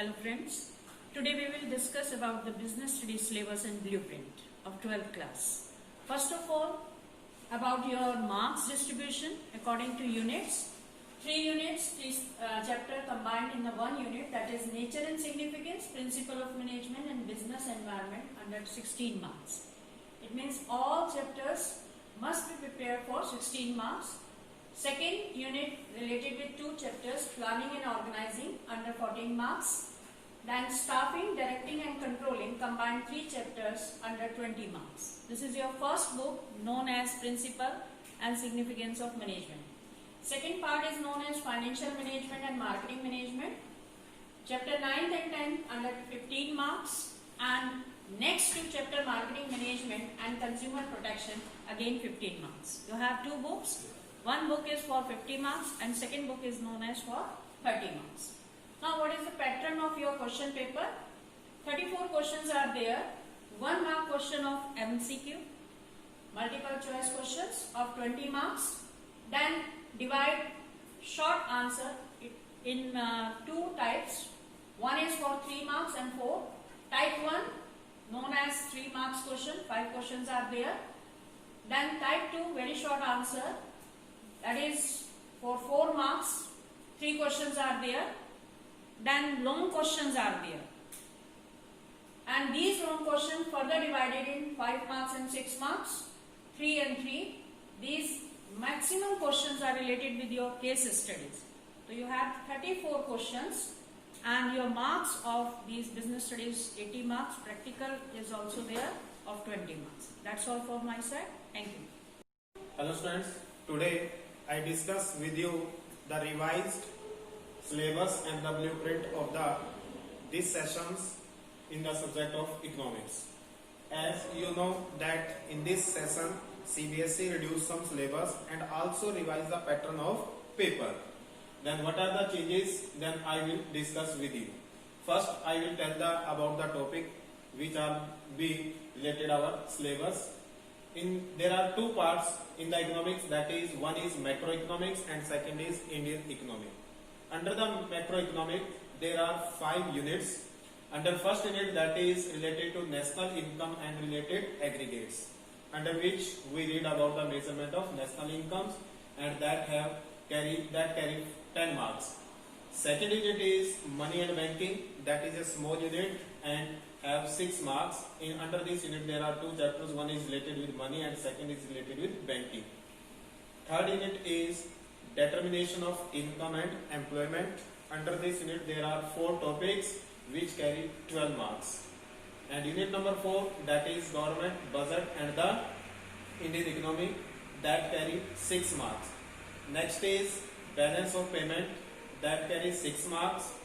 Hello friends, today we will discuss about the business studies syllabus and blueprint of 12th class. First of all, about your marks distribution according to units. 3 units, 3 chapter combined in the 1 unit, that is nature and significance, principle of management and business environment under 16 marks. It means all chapters must be prepared for 16 marks. Second unit related with 2 chapters, planning and organizing under 14 marks. Then staffing, directing and controlling combined 3 chapters under 20 marks. This is your first book known as Principle and Significance of Management. Second part is known as Financial Management and Marketing Management. Chapter 9 and 10 under 15 marks, and next 2 chapter Marketing Management and Consumer Protection again 15 marks. You have 2 books. One book is for 50 marks and second book is known as for 30 marks. Now what is the pattern of your question paper? 34 questions are there. 1 mark question of MCQ, multiple choice questions of 20 marks. Then divide short answer in 2 types. One is for 3 marks and 4. Type 1 known as 3 marks question, 5 questions are there. Then type 2 very short answer, that is for 4 marks, 3 questions are there. Then long questions are there. And these long questions further divided in 5 marks and 6 marks, 3 and 3. These maximum questions are related with your case studies. So you have 34 questions and your marks of these business studies 80 marks, practical is also there of 20 marks. That's all for my side. Thank you. Hello students, today I discuss with you the revised syllabus and the blueprint of these sessions in the subject of economics. As you know that in this session CBSE reduced some syllabus and also revised the pattern of paper. Then what are the changes? Then I will discuss with you. First I will tell about the topic which are be related our syllabus. There are 2 parts in the economics, that is one is macroeconomics and second is Indian economy. Under the macroeconomic there are 5 units. Under first unit, that is related to national income and related aggregates, under which we read about the measurement of national incomes and that carry 10 marks. Second unit is money and banking, that is a small unit and have 6 marks. Under this unit there are 2 chapters, one is related with money and second is related with banking. Third unit is determination of income and employment. Under this unit there are 4 topics which carry 12 marks. And unit number 4, that is government, budget and the Indian economy, that carry 6 marks. Next is balance of payment, that carries 6 marks.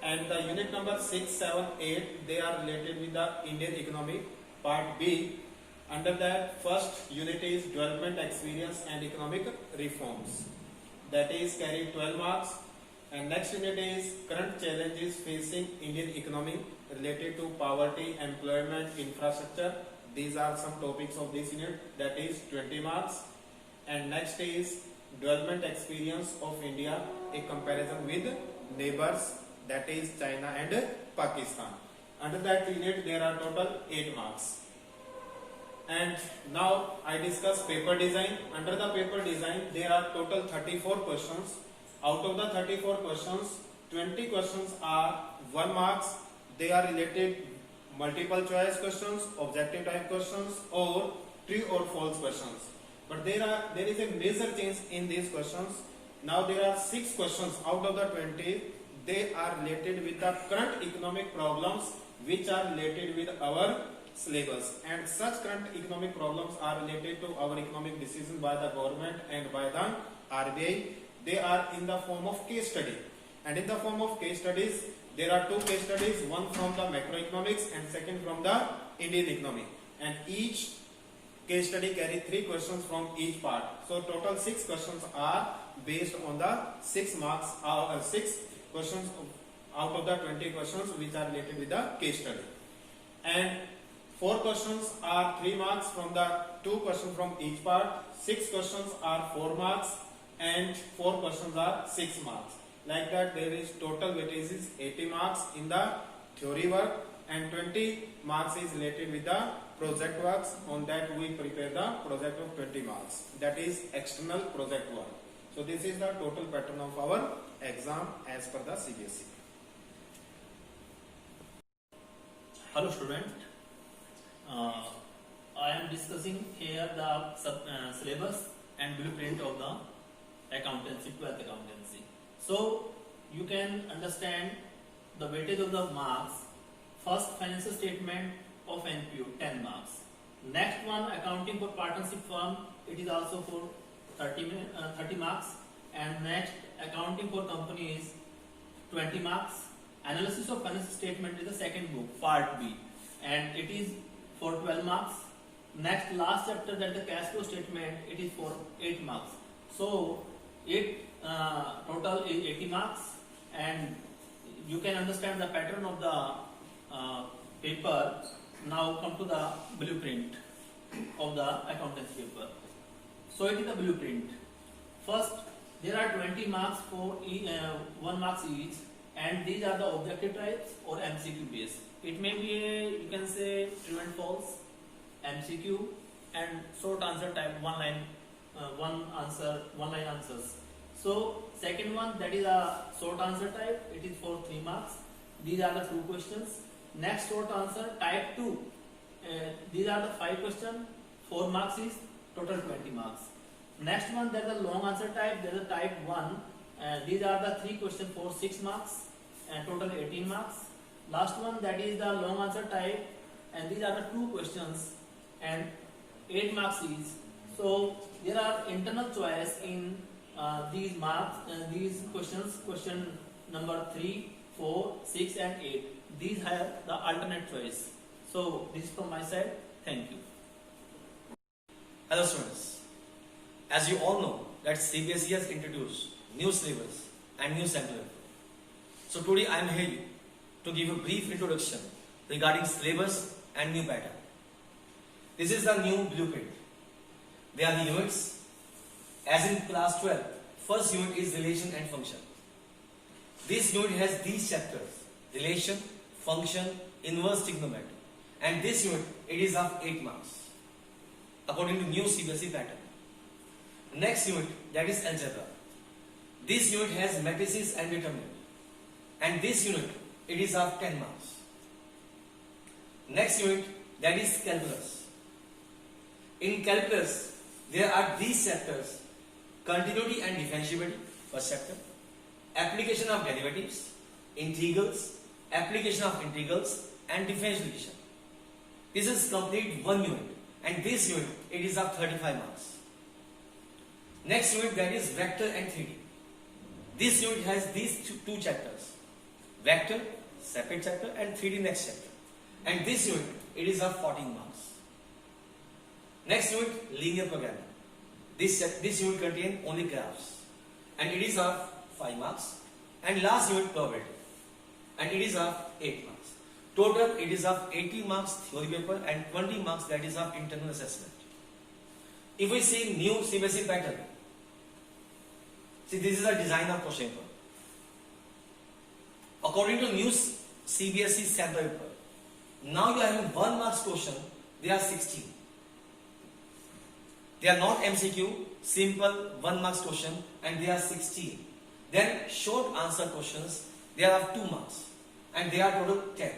And the unit number 6, 7, 8, they are related with the Indian economy, part B. Under that first unit is development experience and economic reforms, that is carry 12 marks. And next unit is current challenges facing Indian economy related to poverty, employment, infrastructure. These are some topics of this unit, that is 20 marks. And next is development experience of India, a comparison with neighbors, that is China and Pakistan. Under that unit there are total 8 marks. And now I discuss paper design. Under the paper design there are total 34 questions. Out of the 34 questions, 20 questions are 1 marks. They are related multiple choice questions, objective type questions or true or false questions. But there is a major change in these questions. Now there are 6 questions out of the 20. They are related with the current economic problems which are related with our syllabus, and such current economic problems are related to our economic decision by the government and by the RBI. They are in the form of case study, and in the form of case studies there are 2 case studies, one from the macroeconomics and second from the Indian economy, and each case study carry 3 questions from each part. So total 6 questions are based on the 6 marks, 6 questions out of the 20 questions which are related with the case study, and 4 questions are 3 marks from the 2 questions from each part. 6 questions are 4 marks and 4 questions are 6 marks. Like that, there is total weightage is 80 marks in the theory work and 20 marks is related with the project works. On that we prepare the project of 20 marks. That is external project work. So this is the total pattern of our exam as per the CBSE. Hello student, I am discussing here the syllabus and blueprint of the accountancy, 12th accountancy. So you can understand the weightage of the marks. First, financial statement of NPU, 10 marks. Next one, accounting for partnership firm, it is also for 30 marks. And next, accounting for company is 20 marks. Analysis of financial statement is the second book, part B, and it is for 12 marks. Next, last chapter, that the cash flow statement, it is for 8 marks. So total is 80 marks, and you can understand the pattern of the paper. Now come to the blueprint of the accountancy paper. So it is the blueprint. First, there are 20 marks for 1 marks each, and these are the objective types or MCQ based. It may be a, you can say, true and false, MCQ, and short answer type, one line answers. So second one, that is a short answer type, it is for 3 marks. These are the 2 questions. Next, short answer type 2, these are the 5 questions, 4 marks is total 20 marks. Next one, there is a long answer type, there is a type 1, these are the 3 questions for 6 marks and total 18 marks. Last one, that is the long answer type, and these are the 2 questions and 8 marks each. So there are internal choice in these marks, these questions, question number 3, 4, 6 and 8. These have the alternate choice. So this is from my side. Thank you. Hello students, as you all know that CBSE has introduced new syllabus and new sample paper. So today I am here to give a brief introduction regarding syllabus and new pattern. This is the new blueprint. They are the units. As in class 12, first unit is relation and function. This unit has these chapters: relation, function, inverse trigonometry. And this unit, it is of 8 marks according to new CBSE pattern. Next unit, that is algebra. This unit has matrices and determinant. And this unit, it is of 10 marks. Next unit, that is calculus. In calculus, there are these chapters: continuity and differentiability, first chapter; application of derivatives, integrals, application of integrals, and differentiation. This is complete 1 unit, and this unit, it is of 35 marks. Next unit, that is vector and 3D. This unit has these 2 chapters: vector, separate chapter, and 3D next chapter. And this unit, it is of 14 marks. Next unit, linear programming. This unit contains only graphs, and it is of 5 marks. And last unit, probability, and it is of 8 marks. Total, it is of 80 marks theory paper and 20 marks, that is of internal assessment. If we see new CBSE pattern, see, this is a design of question paper. According to new CBSE sample paper, now you are having 1 marks question, they are 16. They are not MCQ, simple 1 marks question, and they are 16. Then short answer questions, they are of 2 marks, and they are total 10.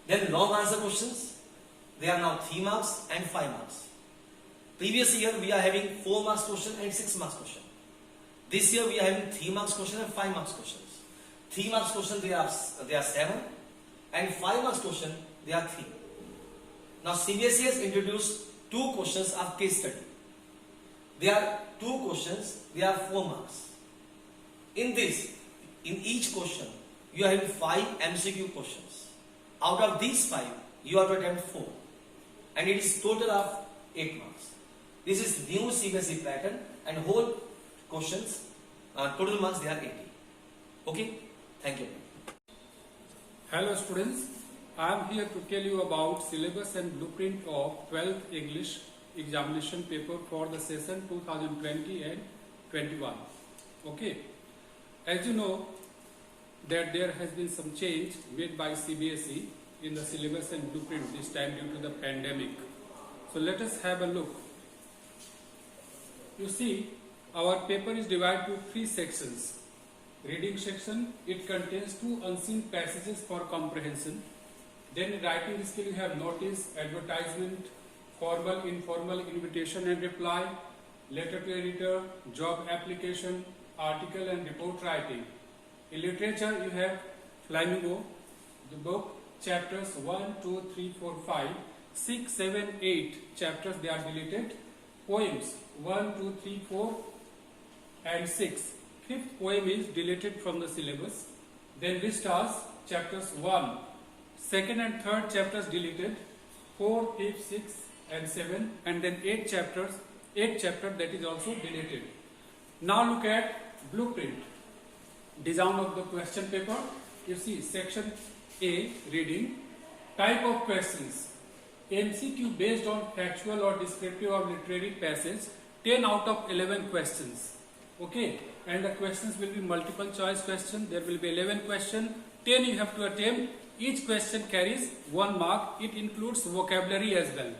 Then long answer questions, they are now 3 marks and 5 marks. Previous year we are having 4 marks question and 6 marks question. This year we are having 3 marks question and 5 marks questions. 3 marks question, they are 7, and 5 marks question, they are 3. Now CBSE has introduced 2 questions of case study. There are 2 questions, they are 4 marks. In this, in each question, you are having 5 MCQ questions. Out of these 5, you have to attempt 4. And it is total of 8 marks. This is new CBSE pattern, and whole questions, total marks, they are 80. Okay? Thank you. Hello students, I am here to tell you about syllabus and blueprint of 12th English examination paper for the session 2020 and 21. Okay, As you know that there has been some change made by CBSE in the syllabus and blueprint this time due to the pandemic. So let us have a look. You see, our paper is divided to 3 sections. Reading section, it contains 2 unseen passages for comprehension. Then in writing skill you have notice, advertisement, formal, informal, invitation and reply, letter to editor, job application, article and report writing. In literature you have Flamingo, the book, chapters 1, 2, 3, 4, 5, 6, 7, 8 chapters they are deleted. Poems 1, 2, 3, 4 and 6. 5th poem is deleted from the syllabus. Then Vistas, chapters 1, 2nd and 3rd chapters deleted. 4, 5, 6 and 7, and then 8 chapter that is also deleted. Now look at blueprint. Design of the question paper. You see section A, reading. Type of questions. MCQ based on factual or descriptive or literary passage. 10 out of 11 questions. Okay, and the questions will be multiple choice question. There will be 11 questions. 10 you have to attempt. Each question carries 1 mark. It includes vocabulary as well.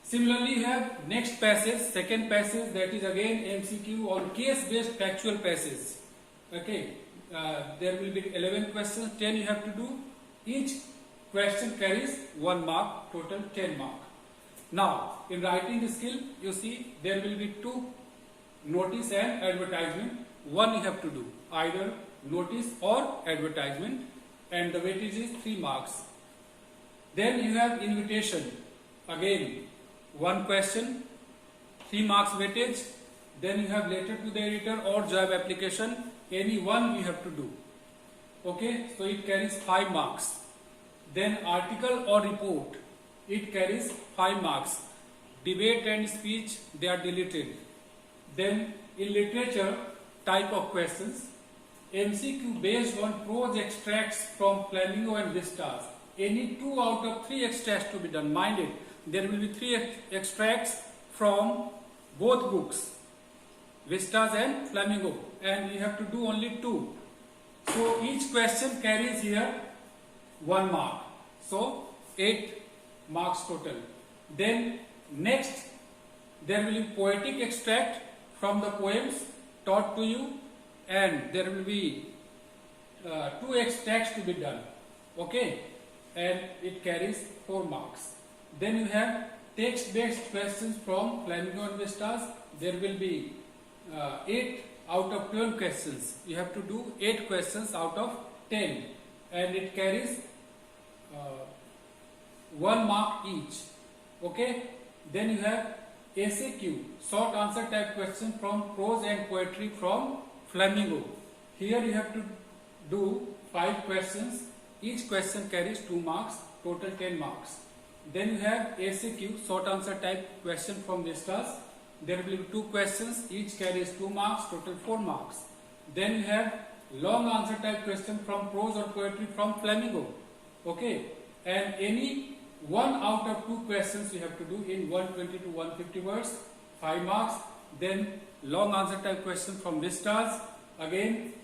Similarly, you have next passage, second passage, that is again MCQ on case-based factual passage. Okay, there will be 11 questions, 10 you have to do. Each question carries 1 mark, total 10 mark. Now, in writing skill, you see there will be 2 notice and advertisement. 1 you have to do, either notice or advertisement, and the weightage is 3 marks. Then you have invitation, again 1 question, 3 marks weightage. Then you have letter to the editor or job application, any one you have to do. Okay, so it carries 5 marks. Then article or report, it carries 5 marks. Debate and speech, they are deleted. Then in literature, type of questions, MCQ based on prose extracts from Flamingo and Vistas. Any 2 out of 3 extracts to be done. Mind it, there will be 3 extracts from both books, Vistas and Flamingo, and you have to do only 2. So each question carries here 1 mark. So 8 marks total. Then next there will be poetic extract from the poems taught to you, and there will be 2 extracts to be done. Okay, and it carries 4 marks. Then you have text-based questions from Flamingo and Vistas. There will be 8 out of 12 questions. You have to do 8 questions out of 10, and it carries 1 mark each. Okay. Then you have SAQ, short answer type question from prose and poetry from Flamingo. Here you have to do 5 questions. Each question carries 2 marks, total 10 marks. Then you have ACQ, short answer type question from Vistas. There will be 2 questions, each carries 2 marks, total 4 marks. Then you have long answer type question from prose or poetry from Flamingo. Okay, and any 1 out of 2 questions you have to do in 120 to 150 words, 5 marks. Then long answer type question from Vistas. Again,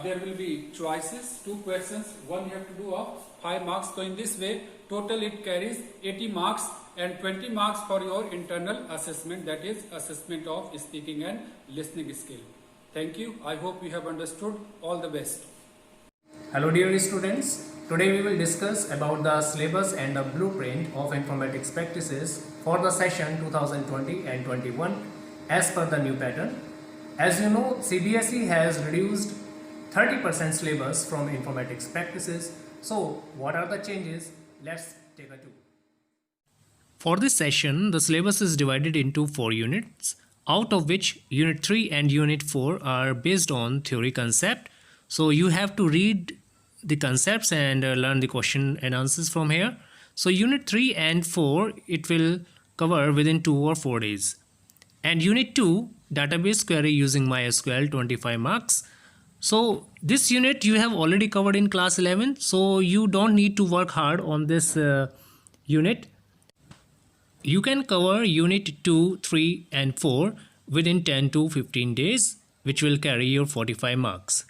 there will be choices, 2 questions, 1 you have to do of 5 marks. So in this way, total it carries 80 marks and 20 marks for your internal assessment, that is assessment of speaking and listening skill. Thank you. I hope you have understood. All the best. Hello dear students, today we will discuss about the syllabus and the blueprint of informatics practices for the session 2020 and 21 as per the new pattern. As you know, CBSE has reduced 30% syllabus from informatics practices. So what are the changes? Let's take a tour. For this session, the syllabus is divided into 4 units, out of which Unit 3 and Unit 4 are based on theory concept. So you have to read the concepts and learn the question and answers from here. So Unit 3 and 4, it will cover within 2 or 4 days. And Unit 2, database query using MySQL, 25 marks. So this unit you have already covered in class 11, so you don't need to work hard on this unit. You can cover Unit 2, 3 and 4 within 10 to 15 days. which will carry your 45 marks.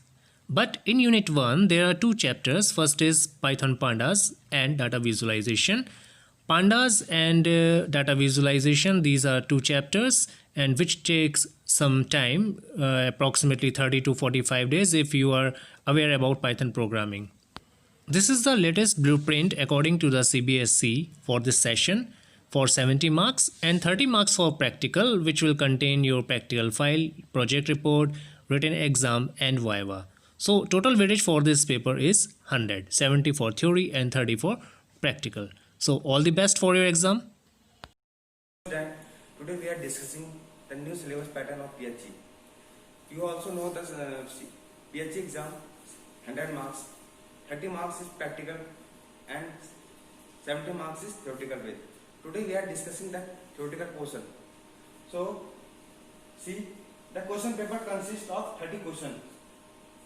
But in Unit 1, there are two chapters. First is Python Pandas and data visualization. Pandas and data visualization, these are two chapters and which takes some time, approximately 30 to 45 days if you are aware about Python programming. This is the latest blueprint according to the CBSE for this session for 70 marks and 30 marks for practical, which will contain your practical file, project report, written exam and viva. So total weightage for this paper is 100, 70 for theory and 30 for practical. So all the best for your exam. Today we are discussing the new syllabus pattern of PhD. You also know the PhD exam 100 marks, 30 marks is practical and 70 marks is theoretical base. Today we are discussing the theoretical portion. So see, the question paper consists of 30 questions.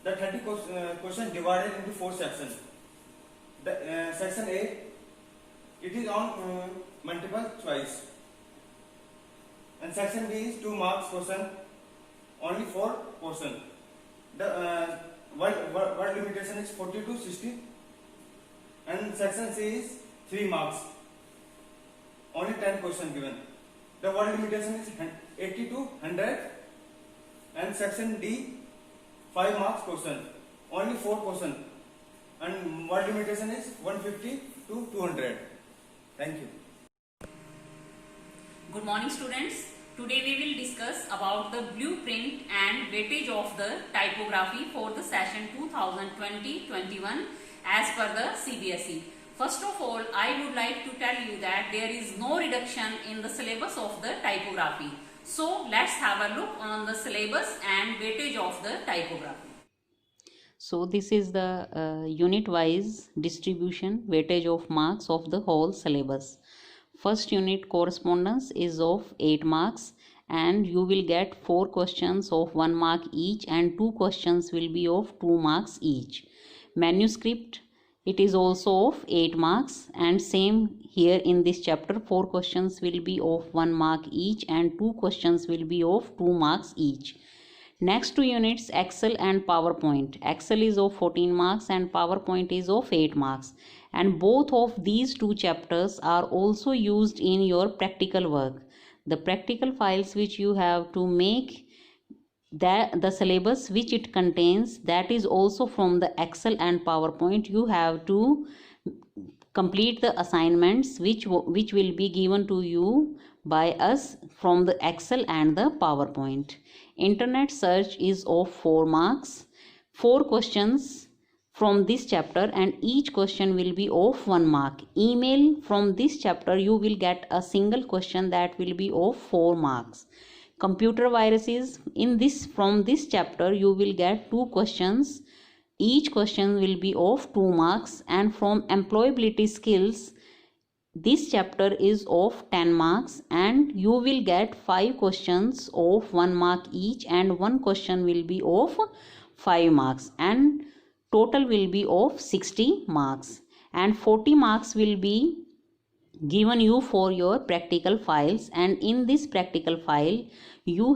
The 30 questions divided into 4 sections. The section A, it is on multiple choice, and section B is 2 marks question, only 4 questions. The word limitation is 40 to 60, and section C is 3 marks, only 10 questions given. The word limitation is 80 to 100, and section D 5 marks question, only 4 questions, and word limitation is 150 to 200. Thank you. Good morning, students. Today we will discuss about the blueprint and weightage of the typography for the session 2020-21 as per the CBSE. First of all, I would like to tell you that there is no reduction in the syllabus of the typography. So let's have a look on the syllabus and weightage of the typography. So this is the unit-wise distribution weightage of marks of the whole syllabus. First unit correspondence is of 8 marks and you will get 4 questions of 1 mark each and 2 questions will be of 2 marks each. Manuscript, it is also of 8 marks and same here in this chapter 4 questions will be of 1 mark each and 2 questions will be of 2 marks each. Next two units, Excel and PowerPoint. Excel is of 14 marks and PowerPoint is of 8 marks. And both of these two chapters are also used in your practical work. The practical files which you have to make, the syllabus which it contains, that is also from the Excel and PowerPoint. You have to complete the assignments which will be given to you by us from the Excel and the PowerPoint. Internet search is of 4 marks. 4 questions from this chapter and each question will be of 1 mark. Email, from this chapter you will get a single question that will be of 4 marks. Computer viruses, from this chapter you will get 2 questions. Each question will be of 2 marks. And from employability skills, this chapter is of 10 marks and you will get 5 questions of 1 mark each and 1 question will be of 5 marks and total will be of 60 marks and 40 marks will be given you for your practical files. And in this practical file you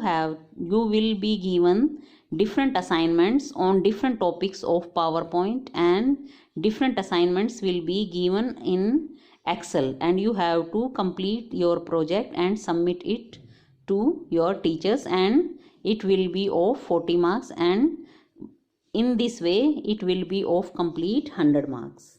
will be given different assignments on different topics of PowerPoint and different assignments will be given in Excel and you have to complete your project and submit it to your teachers and it will be of 40 marks and in this way it will be of complete 100 marks.